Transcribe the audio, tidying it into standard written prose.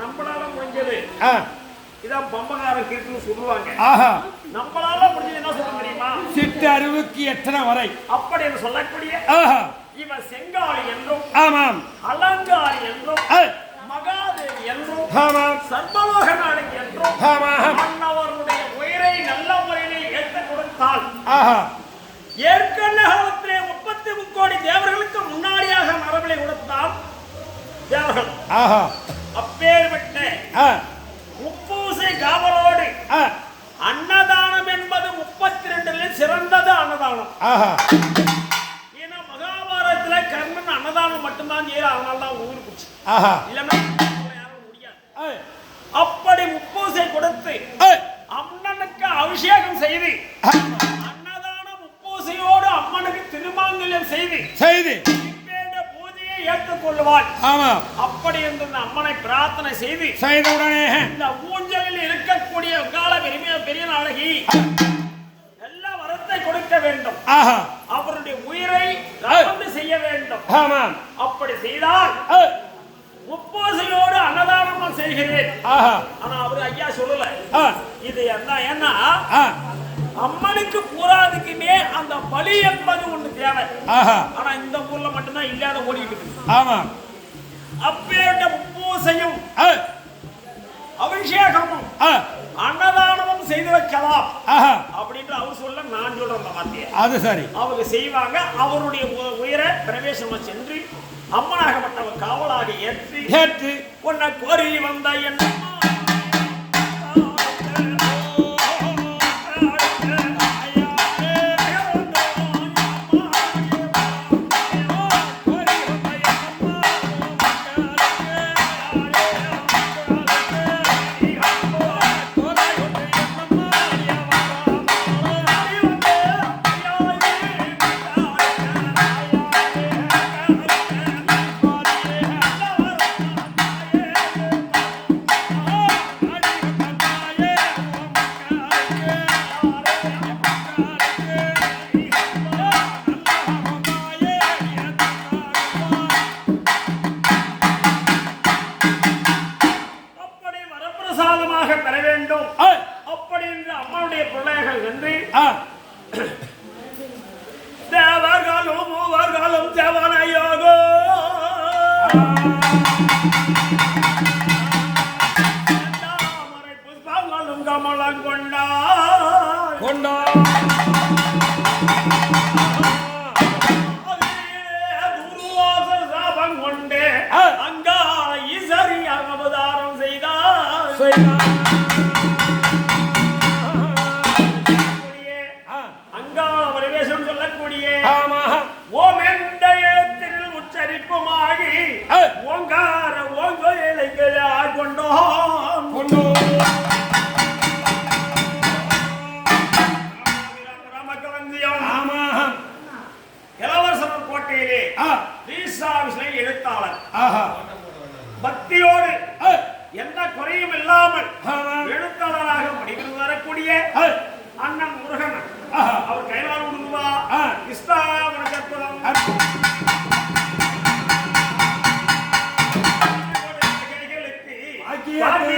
நம்மளால முடிஞ்சது இதான் பம்பகாரம் கேட்டு சொல்லுவாங்க. நம்மளால முடிஞ்சது என்ன சொல்ல தெரியுமா? சிட்டு அறிவுக்கு எத்தனை வரை அப்படின்னு சொல்லக்கூடிய இவன் செங்காளி என்றும் அலங்காரி என்றும் மகாதேவி என்றும் சர்வலோக நாயகி என்றும் மன்னவருடைய உயிரை நல்ல முறையில் ஏற்றுக் கொடுத்தால் ஏற்கனவே 33 கோடி தேவர்களுக்கு முன்னாடியாக மரபிலை கொடுத்தால் தேவர்கள் அப்பேற்பட்ட முப்பூசை காவலோடு அன்னதானம் என்பது 32 சிறந்தது அன்னதானம். ஏன்னா மகாபாரதத்தில் கர்ணன் அன்னதானம் மட்டும்தான் செய்யற, அதனால தான் ஊரு குச்சி இல்லைன்னா யாரும் முடியாது. அப்படி முப்பூசை கொடுத்து அம்மனுக்கு அபிஷேகம் செய்து அன்னதானம் முப்பூசையோடு அம்மனுக்கு திருமாங்கல்யம் செய்து பூஜையை ஏற்றுக்கொள்வாள். அப்படி என்று அம்மனை பிரார்த்தனை செய்தவுடனே இந்த ஊஞ்சலில் இருக்கக்கூடிய கால பெரிய நாளகி எல்லா வரத்தை கொடுக்க வேண்டும். அவருடைய உயிரை ரவந்து செய்ய வேண்டும். அப்படி செய்தால் முப்பூசையோடு அன்னதானம் செய்கிறேன். ஆனா அவரு ஐயா சொல்லல இது என்ன, ஏன்னா அம்மனுக்கு பூராதுக்குமே அந்த பலி என்பது ஒண்ணு தேவை. ஆனா இந்த ஊர்ல மட்டும்தான் இல்லாத ஓடிட்டு இருக்கு. அப்பேற்ற முப்பூசையும் அபிஷேகமும் அன்னதானமும் செய்து வைக்கலாம் அப்படின்னு அவர் சொல்ல, நான் சொல்ற அந்த வார்த்தையை அது சரி அவங்க செய்வாங்க. அவருடைய உயிரை பிரவேசமா சென்று அம்மனாகப்பட்டவர் காவலாக ஏற்று உன்னை கோரி வந்த என்ன பெற வேண்டும். அப்படி என்று அம்மனுடைய பிள்ளைகள் என்று தேவர்களும் மூவர்களும் தேவனையோகோ புஷ்பங்களும் கமலம் கொண்டா சாபம் கொண்டே அங்கா ஈசரி அவதாரம் செய்தார். உச்சரிப்புமாகி ஓங்கார ஓங்கோயிலைகளை கொண்டோம் இளவரசர் கோட்டையிலே எழுத்தாளர் பக்தியோடு எந்த குறையும் இல்லாமல் எழுத்தாளராக படிக்கிறது வரக்கூடிய அண்ணன் முருகன் அவர் கைவால் உருவா இஸ்லாம கற்பகம் பாக்கியத்தை